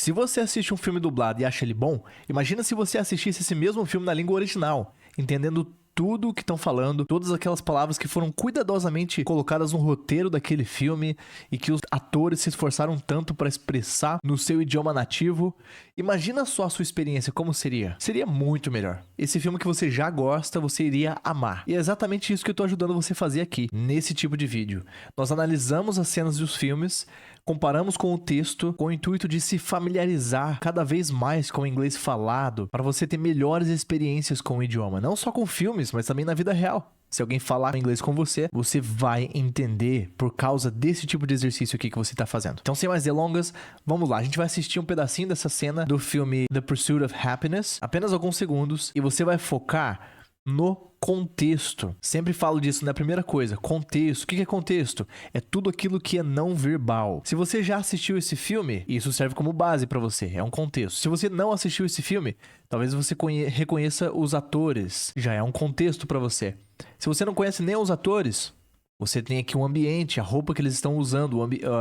Se você assiste um filme dublado e acha ele bom, imagina se você assistisse esse mesmo filme na língua original, entendendo tudo o que estão falando, todas aquelas palavras que foram cuidadosamente colocadas no roteiro daquele filme e que os atores se esforçaram tanto para expressar no seu idioma nativo. Imagina só a sua experiência, como seria? Seria muito melhor. Esse filme que você já gosta, você iria amar. E é exatamente isso que eu tô ajudando você a fazer aqui, nesse tipo de vídeo. Nós analisamos as cenas dos filmes, comparamos com o texto, com o intuito de se familiarizar cada vez mais com o inglês falado, para você ter melhores experiências com o idioma, não só com filmes, mas também na vida real. Se alguém falar inglês com você, você vai entender por causa desse tipo de exercício aqui que você está fazendo. Então, sem mais delongas, vamos lá. A gente vai assistir um pedacinho dessa cena do filme The Pursuit of Happiness, apenas alguns segundos, e você vai focar no contexto. Sempre falo disso na primeira coisa, contexto. O que é contexto? É tudo aquilo que é não verbal. Se você já assistiu esse filme, isso serve como base pra você, é um contexto. Se você não assistiu esse filme, talvez você reconheça os atores, já é um contexto pra você. Se você não conhece nem os atores, você tem aqui um ambiente, a roupa que eles estão usando,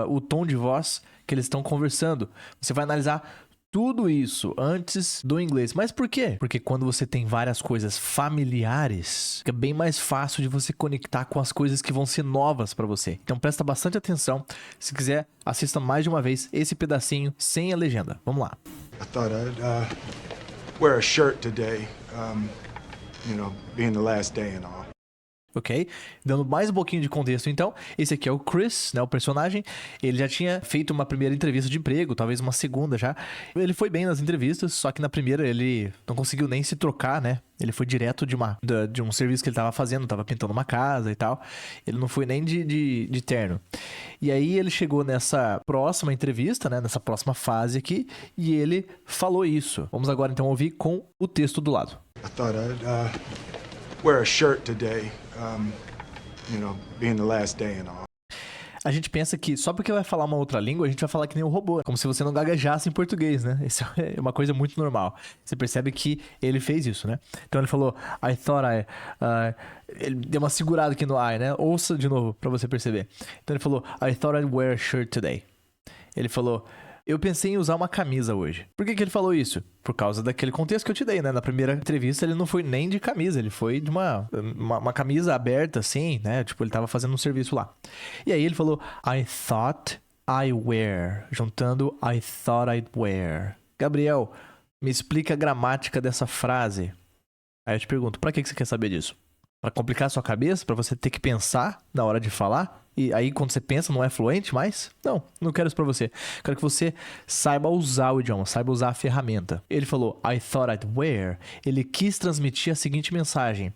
o tom de voz que eles estão conversando. Você vai analisar tudo isso antes do inglês. Mas por quê? Porque quando você tem várias coisas familiares, fica bem mais fácil de você conectar com as coisas que vão ser novas pra você. Então presta bastante atenção. Se quiser, assista mais de uma vez esse pedacinho sem a legenda. Vamos lá. I thought I'd wear a shirt today, being the last day and all. Ok? Dando mais um pouquinho de contexto, então. Esse aqui é o Chris, né? O personagem. Ele já tinha feito uma primeira entrevista de emprego, talvez uma segunda já. Ele foi bem nas entrevistas, só que na primeira ele não conseguiu nem se trocar, né? Ele foi direto de um serviço que ele tava fazendo, tava pintando uma casa e tal. Ele não foi nem de terno. E aí ele chegou nessa próxima entrevista, né? Nessa próxima fase aqui, e ele falou isso. Vamos agora então ouvir com o texto do lado. I thought I'd wear a shirt today, being the last day and all. A gente pensa que só porque vai falar uma outra língua, a gente vai falar que nem um robô. Como se você não gaguejasse em português, né? Isso é uma coisa muito normal. Você percebe que ele fez isso, né? Então ele falou, I thought ele deu uma segurada aqui no I, né? Ouça de novo pra você perceber. Então ele falou, I thought I'd wear a shirt today. Ele falou, eu pensei em usar uma camisa hoje. Por que ele falou isso? Por causa daquele contexto que eu te dei, né? Na primeira entrevista ele não foi nem de camisa, ele foi de uma camisa aberta assim, né? Tipo, ele tava fazendo um serviço lá. E aí ele falou, I thought I wear, juntando I thought I'd wear. Gabriel, me explica a gramática dessa frase. Aí eu te pergunto, pra que você quer saber disso? Pra complicar a sua cabeça? Pra você ter que pensar na hora de falar? E aí quando você pensa não é fluente mais? Não quero isso pra você. Quero que você saiba usar o idioma, saiba usar a ferramenta. Ele falou, I thought I'd wear. Ele quis transmitir a seguinte mensagem.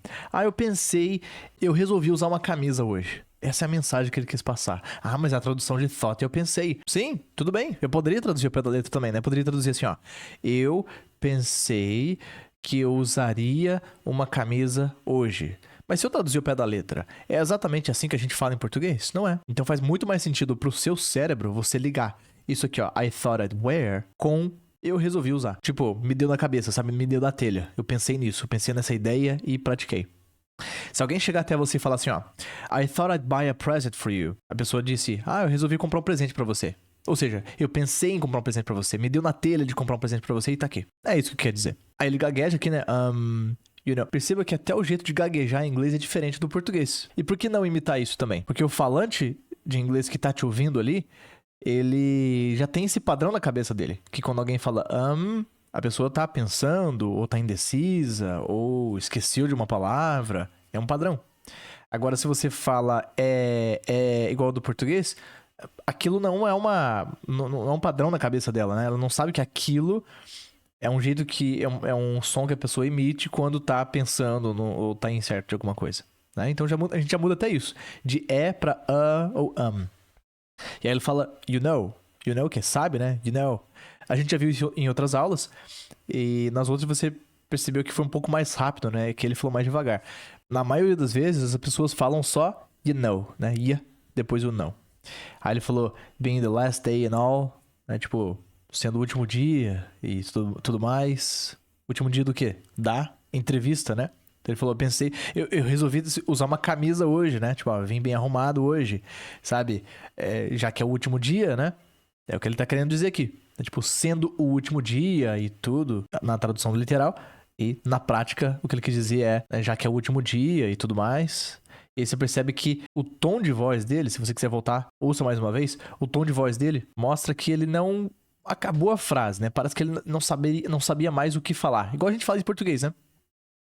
Eu resolvi usar uma camisa hoje. Essa é a mensagem que ele quis passar. Ah, mas é a tradução de thought eu pensei. Sim, tudo bem. Eu poderia traduzir o pé da letra também, né? Eu poderia traduzir assim, ó. Eu pensei que eu usaria uma camisa hoje. Mas se eu traduzir o pé da letra, é exatamente assim que a gente fala em português? Não é. Então faz muito mais sentido pro seu cérebro você ligar isso aqui, ó, I thought I'd wear, com eu resolvi usar. Tipo, me deu na cabeça, sabe? Me deu na telha. Eu pensei nisso, pensei nessa ideia e pratiquei. Se alguém chegar até você e falar assim, ó, I thought I'd buy a present for you. A pessoa disse, eu resolvi comprar um presente pra você. Ou seja, eu pensei em comprar um presente pra você, me deu na telha de comprar um presente pra você e tá aqui. É isso que quer dizer. Aí ele gagueja aqui, né? Perceba que até o jeito de gaguejar em inglês é diferente do português. E por que não imitar isso também? Porque o falante de inglês que tá te ouvindo ali, ele já tem esse padrão na cabeça dele. Que quando alguém fala a pessoa tá pensando, ou tá indecisa, ou esqueceu de uma palavra. É um padrão. Agora, se você fala é igual ao do português, aquilo não é um padrão na cabeça dela, né? Ela não sabe que aquilo é um jeito que é um som que a pessoa emite quando tá pensando ou tá incerto de alguma coisa, né? Então a gente já muda até isso. De pra ou E aí ele fala, you know, que é sabe, né? You know. A gente já viu isso em outras aulas. E nas outras você percebeu que foi um pouco mais rápido, né? Que ele falou mais devagar. Na maioria das vezes as pessoas falam só you know, né? Depois o know. Aí ele falou, being the last day and all, né? Tipo, sendo o último dia e tudo mais. Último dia do quê? Da entrevista, né? Então ele falou, eu resolvi usar uma camisa hoje, né? Tipo, vim bem arrumado hoje, sabe? Já que é o último dia, né? É o que ele tá querendo dizer aqui. É tipo, sendo o último dia e tudo, na tradução literal. E na prática, o que ele quis dizer é, né, já que é o último dia e tudo mais. E aí você percebe que o tom de voz dele, se você quiser voltar, ouça mais uma vez, o tom de voz dele mostra que ele não acabou a frase, né? Parece que ele não sabia mais o que falar. Igual a gente fala em português, né?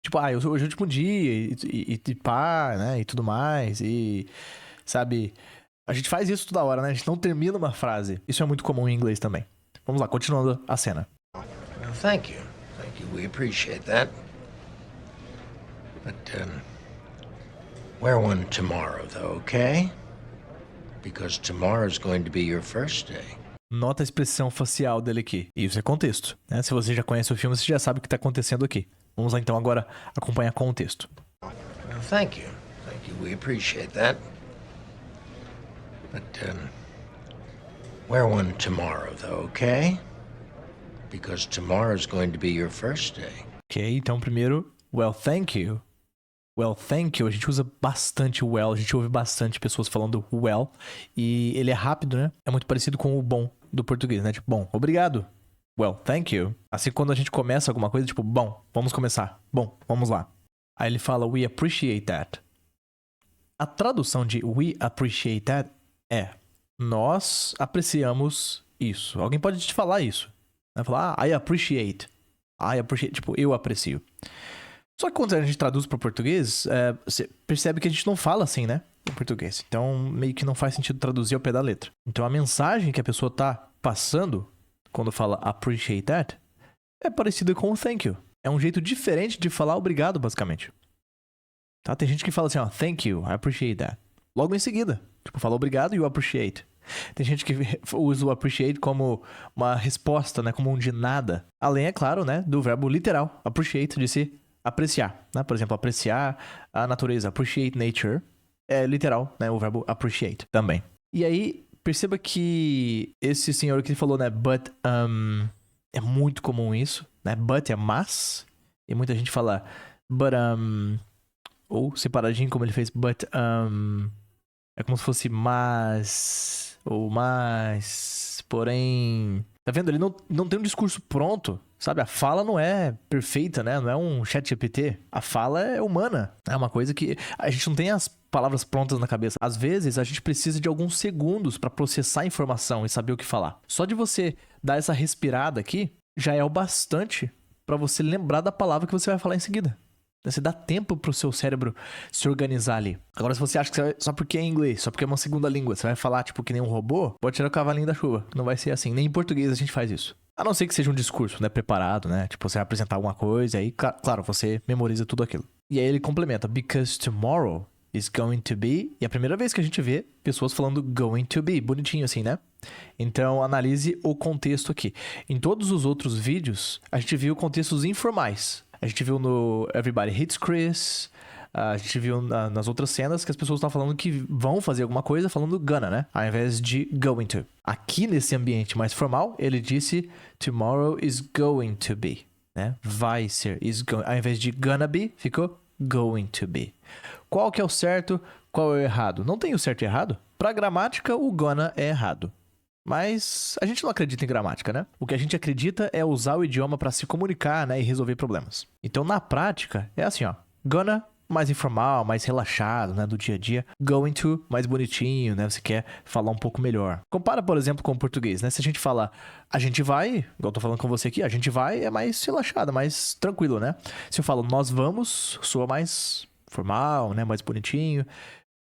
Tipo, hoje é o último dia e pá, né? E tudo mais. E, sabe, a gente faz isso toda hora, né? A gente não termina uma frase. Isso é muito comum em inglês também. Vamos lá, continuando a cena. Well, thank you. Thank you. We appreciate that. But, wear one tomorrow, though, okay? Because tomorrow's going to be your first day. Nota a expressão facial dele aqui. Isso é contexto, né? Se você já conhece o filme, você já sabe o que tá acontecendo aqui. Vamos lá, então, agora acompanhar com o texto. Well, thank you. Thank you. We appreciate that. But, wear one tomorrow, though, okay? Because tomorrow's going to be your first day. Ok, então primeiro, well, thank you. Well, thank you. A gente usa bastante well, a gente ouve bastante pessoas falando well. E ele é rápido, né? É muito parecido com o bom do português, né? Tipo, bom, obrigado. Well, thank you. Assim, quando a gente começa alguma coisa, tipo, bom, vamos começar. Bom, vamos lá. Aí ele fala, we appreciate that. A tradução de we appreciate that é, nós apreciamos isso. Alguém pode te falar isso. Vai falar, I appreciate. I appreciate, tipo, eu aprecio. Só que quando a gente traduz para o português, você percebe que a gente não fala assim, né? Em português. Então, meio que não faz sentido traduzir ao pé da letra. Então, a mensagem que a pessoa tá passando quando fala appreciate that é parecida com o thank you. É um jeito diferente de falar obrigado, basicamente. Tá? Tem gente que fala assim, ó, thank you, I appreciate that. Logo em seguida. Tipo, fala obrigado e o appreciate. Tem gente que usa o appreciate como uma resposta, né? Como um de nada. Além, é claro, né? Do verbo literal. Appreciate, de se apreciar, né? Por exemplo, apreciar a natureza. Appreciate nature. É literal, né? O verbo appreciate também. E aí, perceba que esse senhor que falou, né? But, é muito comum isso, né? But é mas. E muita gente fala but, ou separadinho como ele fez, but, é como se fosse mas... Ou mais, porém... Tá vendo? Ele não tem um discurso pronto, sabe? A fala não é perfeita, né? Não é um chat GPT. A fala é humana. É uma coisa que... A gente não tem as palavras prontas na cabeça. Às vezes, a gente precisa de alguns segundos pra processar a informação e saber o que falar. Só de você dar essa respirada aqui, já é o bastante pra você lembrar da palavra que você vai falar em seguida. Você dá tempo pro seu cérebro se organizar ali. Agora, se você acha que só porque é inglês, só porque é uma segunda língua, você vai falar, tipo, que nem um robô, pode tirar o cavalinho da chuva. Não vai ser assim. Nem em português a gente faz isso. A não ser que seja um discurso, né? Preparado, né? Tipo, você vai apresentar alguma coisa, aí, claro, você memoriza tudo aquilo. E aí ele complementa, because tomorrow is going to be... E é a primeira vez que a gente vê pessoas falando going to be. Bonitinho assim, né? Então, analise o contexto aqui. Em todos os outros vídeos, a gente viu contextos informais. A gente viu no Everybody Hates Chris. A gente viu nas outras cenas que as pessoas estão falando que vão fazer alguma coisa falando gonna, né? Ao invés de going to. Aqui nesse ambiente mais formal, ele disse tomorrow is going to be, né? Vai ser. Ao invés de gonna be, ficou going to be. Qual que é o certo? Qual é o errado? Não tem o certo e errado. Pra gramática, o gonna é errado. Mas a gente não acredita em gramática, né? O que a gente acredita é usar o idioma para se comunicar, né, e resolver problemas. Então, na prática, é assim, ó. Gonna, mais informal, mais relaxado, né, do dia a dia. Going to, mais bonitinho, né? Você quer falar um pouco melhor. Compara, por exemplo, com o português, né? Se a gente fala a gente vai, igual eu tô falando com você aqui, a gente vai é mais relaxado, mais tranquilo, né? Se eu falo nós vamos, soa mais formal, né? Mais bonitinho.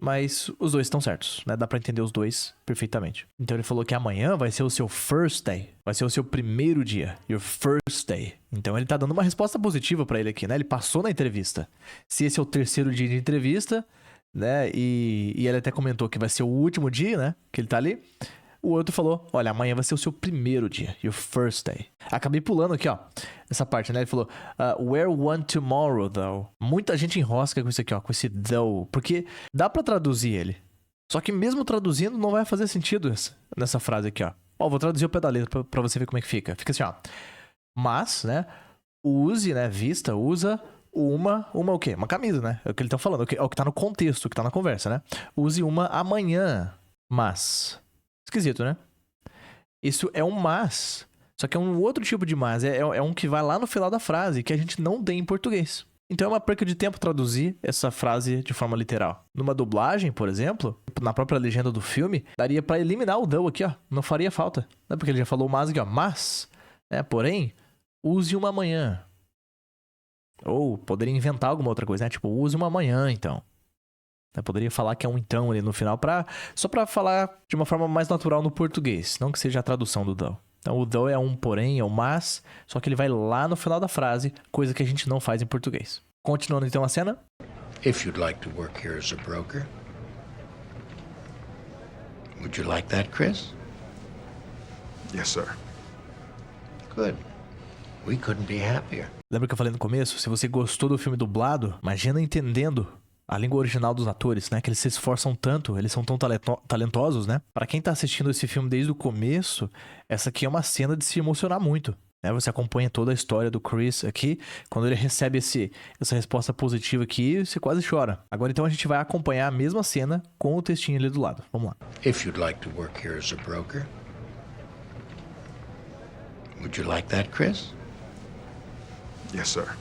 Mas os dois estão certos, né? Dá pra entender os dois perfeitamente. Então ele falou que amanhã vai ser o seu first day. Vai ser o seu primeiro dia. Your first day. Então ele tá dando uma resposta positiva pra ele aqui, né? Ele passou na entrevista. Se esse é o terceiro dia de entrevista, né? E ele até comentou que vai ser o último dia, né? Que ele tá ali. O outro falou, olha, amanhã vai ser o seu primeiro dia. Your first day. Acabei pulando aqui, ó. Essa parte, né? Ele falou, wear one tomorrow, though. Muita gente enrosca com isso aqui, ó. Com esse though. Porque dá pra traduzir ele. Só que mesmo traduzindo, não vai fazer sentido nessa frase aqui, ó. Ó, vou traduzir o pé da letra pra você ver como é que fica. Fica assim, ó. Mas, né? Use, né? Vista, usa uma o quê? Uma camisa, né? É o que ele tá falando. É o que tá no contexto, o que tá na conversa, né? Use uma amanhã. Mas... Esquisito, né? Isso é um mas Só que é um outro tipo de mas. É um que vai lá no final da frase, que a gente não tem em português. Então é uma perca de tempo traduzir essa frase de forma literal. Numa dublagem, por exemplo, na própria legenda do filme, daria pra eliminar o though aqui, ó. Não faria falta. Né? Porque ele já falou o mas aqui, ó. Mas, né? Porém, use uma manhã. Ou poderia inventar alguma outra coisa, né? Tipo, use uma manhã, então. Eu poderia falar que é um então ali no final, só pra falar de uma forma mais natural no português. Não que seja a tradução do though. Então o though é um porém, é um mas, só que ele vai lá no final da frase, coisa que a gente não faz em português. Continuando então a cena. If you'd like to work here as a broker. Would you like that, Chris? Yes, sir. Good. We couldn't be happier. Lembra que eu falei no começo? Se você gostou do filme dublado, imagina entendendo a língua original dos atores, né? Que eles se esforçam tanto, eles são tão talentosos, né? Pra quem tá assistindo esse filme desde o começo, essa aqui é uma cena de se emocionar muito. Né? Você acompanha toda a história do Chris aqui. Quando ele recebe essa resposta positiva aqui, você quase chora. Agora então a gente vai acompanhar a mesma cena com o textinho ali do lado. Vamos lá. If you'd like to work here as a broker. Would you like that, Chris? Yes, sir.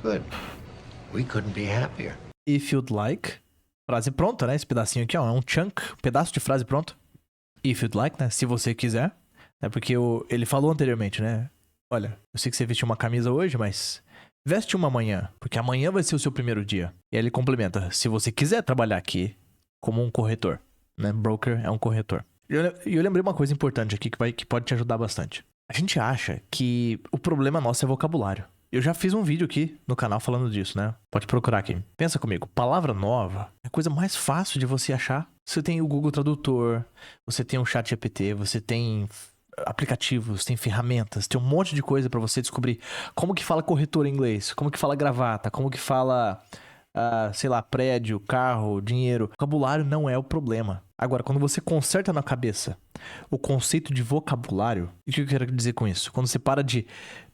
Good. We couldn't be happier. If you'd like. Frase pronta, né? Esse pedacinho aqui, ó. É um chunk, pedaço de frase pronto. If you'd like, né? Se você quiser. É porque ele falou anteriormente, né? Olha, eu sei que você vestiu uma camisa hoje, mas veste uma amanhã, porque amanhã vai ser o seu primeiro dia. E aí ele complementa, se você quiser trabalhar aqui como um corretor, né? Broker é um corretor. E eu lembrei uma coisa importante aqui que pode te ajudar bastante. A gente acha que o problema nosso é vocabulário. Eu já fiz um vídeo aqui no canal falando disso, né? Pode procurar aqui. Pensa comigo, palavra nova é a coisa mais fácil de você achar. Você tem o Google Tradutor, você tem o ChatGPT, você tem aplicativos, tem ferramentas, tem um monte de coisa pra você descobrir como que fala corretor em inglês, como que fala gravata, como que fala, sei lá, prédio, carro, dinheiro. Vocabulário não é o problema. Agora, quando você conserta na cabeça o conceito de vocabulário, o que eu quero dizer com isso? Quando você para de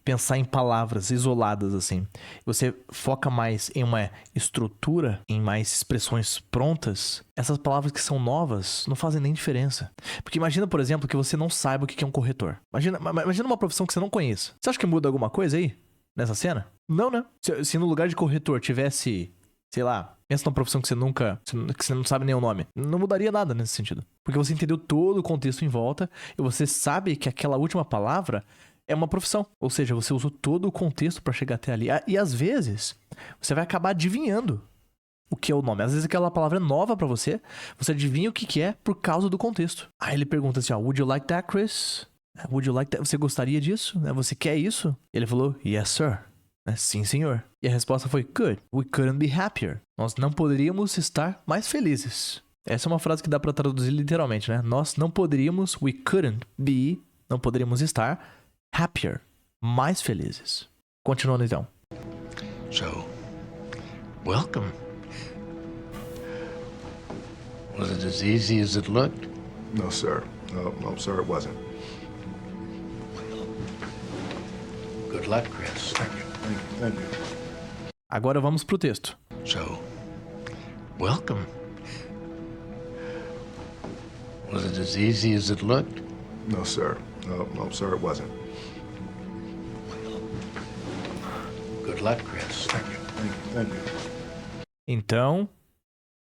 pensar em palavras isoladas assim, você foca mais em uma estrutura, em mais expressões prontas, essas palavras que são novas não fazem nem diferença. Porque imagina, por exemplo, que você não saiba o que é um corretor. Imagina uma profissão que você não conheça. Você acha que muda alguma coisa aí nessa cena? Não, né? Se no lugar de corretor tivesse, sei lá, pensa numa profissão que você não sabe nem o nome. Não mudaria nada nesse sentido. Porque você entendeu todo o contexto em volta e você sabe que aquela última palavra é uma profissão. Ou seja, você usou todo o contexto para chegar até ali. E às vezes, você vai acabar adivinhando o que é o nome. Às vezes aquela palavra é nova para você, você adivinha o que é por causa do contexto. Aí ele pergunta assim, ó, would you like that, Chris? Would you like that? Você gostaria disso? Você quer isso? Ele falou, yes, sir. Sim, senhor. E a resposta foi, good. We couldn't be happier. Nós não poderíamos estar mais felizes. Essa é uma frase que dá para traduzir literalmente, né? Nós não poderíamos, we couldn't be, não poderíamos estar happier, mais felizes. Continuando então. So, welcome. Was it as easy as it looked? No, sir. No, sir, it wasn't. Good luck, Chris. Thank you. Thank you. Agora vamos pro texto. So, welcome. Was it as easy as it looked? No, sir. No, sir, it wasn't. Good luck, Chris. Thank you. Thank you. Então,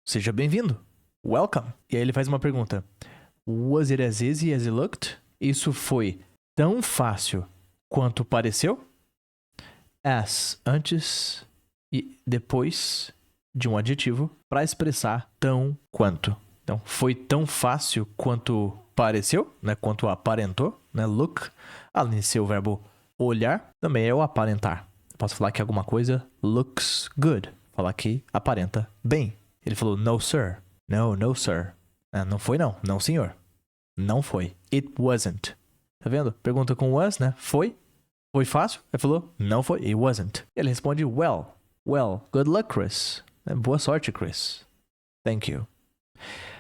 seja bem-vindo. Welcome. E aí ele faz uma pergunta. Was it as easy as it looked? Isso foi tão fácil quanto pareceu? As, antes e depois de um adjetivo para expressar tão quanto. Então, foi tão fácil quanto pareceu, né? Quanto aparentou, né? Look. Além de ser o verbo olhar, também é o aparentar. Posso falar que alguma coisa looks good. Falar que aparenta bem. Ele falou, no, sir. No, sir. Não foi não. Não, senhor. Não foi. It wasn't. Tá vendo? Pergunta com was, né? Foi? Foi fácil? Ele falou, não foi. It wasn't. Ele responde, well, good luck, Chris. Boa sorte, Chris. Thank you.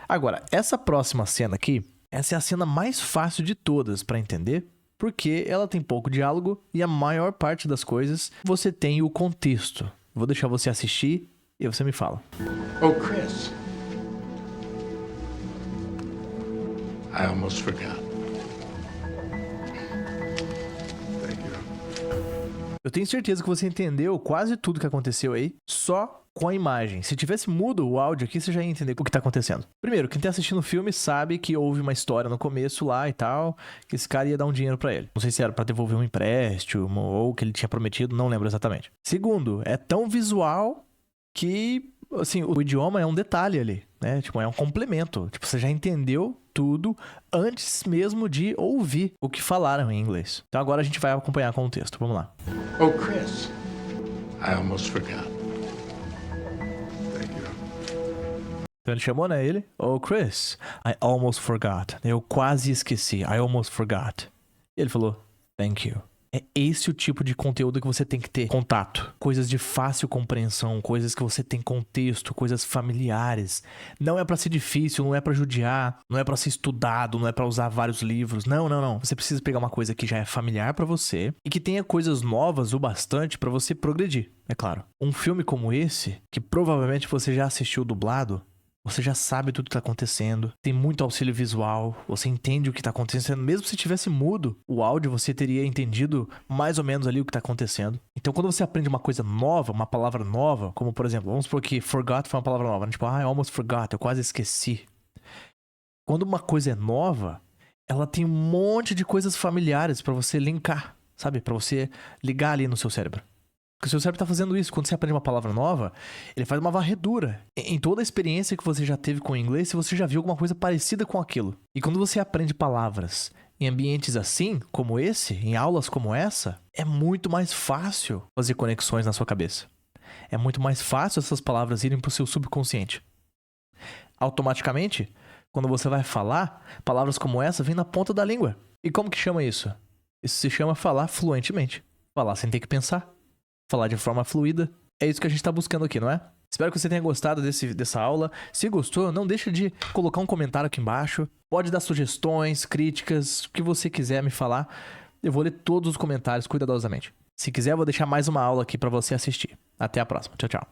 Agora, essa próxima cena aqui, essa é a cena mais fácil de todas para entender, porque ela tem pouco diálogo e a maior parte das coisas você tem o contexto. Vou deixar você assistir e você me fala. Oh, Chris. I almost forgot. Eu tenho certeza que você entendeu quase tudo que aconteceu aí só com a imagem. Se tivesse mudo o áudio aqui, você já ia entender o que tá acontecendo. Primeiro, quem tá assistindo o filme sabe que houve uma história no começo lá e tal, que esse cara ia dar um dinheiro pra ele. Não sei se era pra devolver um empréstimo ou que ele tinha prometido, não lembro exatamente. Segundo, é tão visual que, assim, o idioma é um detalhe ali, né? Tipo, é um complemento. Tipo, você já entendeu tudo antes mesmo de ouvir o que falaram em inglês. Então agora a gente vai acompanhar com o texto. Vamos lá. Oh, Chris, I almost forgot. Thank you. Então ele chamou, né, ele? Oh, Chris, I almost forgot. Eu quase esqueci. I almost forgot. E ele falou, thank you. É esse o tipo de conteúdo que você tem que ter contato. Coisas de fácil compreensão, coisas que você tem contexto, coisas familiares. Não é pra ser difícil, não é pra judiar, não é pra ser estudado, não é pra usar vários livros. Não, não, não. Você precisa pegar uma coisa que já é familiar pra você e que tenha coisas novas o bastante pra você progredir, é claro. Um filme como esse, que provavelmente você já assistiu dublado, você já sabe tudo que tá acontecendo, tem muito auxílio visual, você entende o que tá acontecendo. Mesmo se tivesse mudo o áudio, você teria entendido mais ou menos ali o que tá acontecendo. Então quando você aprende uma coisa nova, uma palavra nova, como por exemplo, vamos supor que forgot foi uma palavra nova, né? Tipo, I almost forgot, eu quase esqueci. Quando uma coisa é nova, ela tem um monte de coisas familiares pra você linkar, sabe? Pra você ligar ali no seu cérebro. Porque o seu cérebro tá fazendo isso. Quando você aprende uma palavra nova, ele faz uma varredura. Em toda a experiência que você já teve com o inglês, se você já viu alguma coisa parecida com aquilo. E quando você aprende palavras em ambientes assim, como esse, em aulas como essa, é muito mais fácil fazer conexões na sua cabeça. É muito mais fácil essas palavras irem pro seu subconsciente. Automaticamente, quando você vai falar, palavras como essa vêm na ponta da língua. E como que chama isso? Isso se chama falar fluentemente. Falar sem ter que pensar. Falar de forma fluida. É isso que a gente tá buscando aqui, não é? Espero que você tenha gostado dessa aula. Se gostou, não deixa de colocar um comentário aqui embaixo. Pode dar sugestões, críticas, o que você quiser me falar. Eu vou ler todos os comentários cuidadosamente. Se quiser, eu vou deixar mais uma aula aqui pra você assistir. Até a próxima. Tchau, tchau.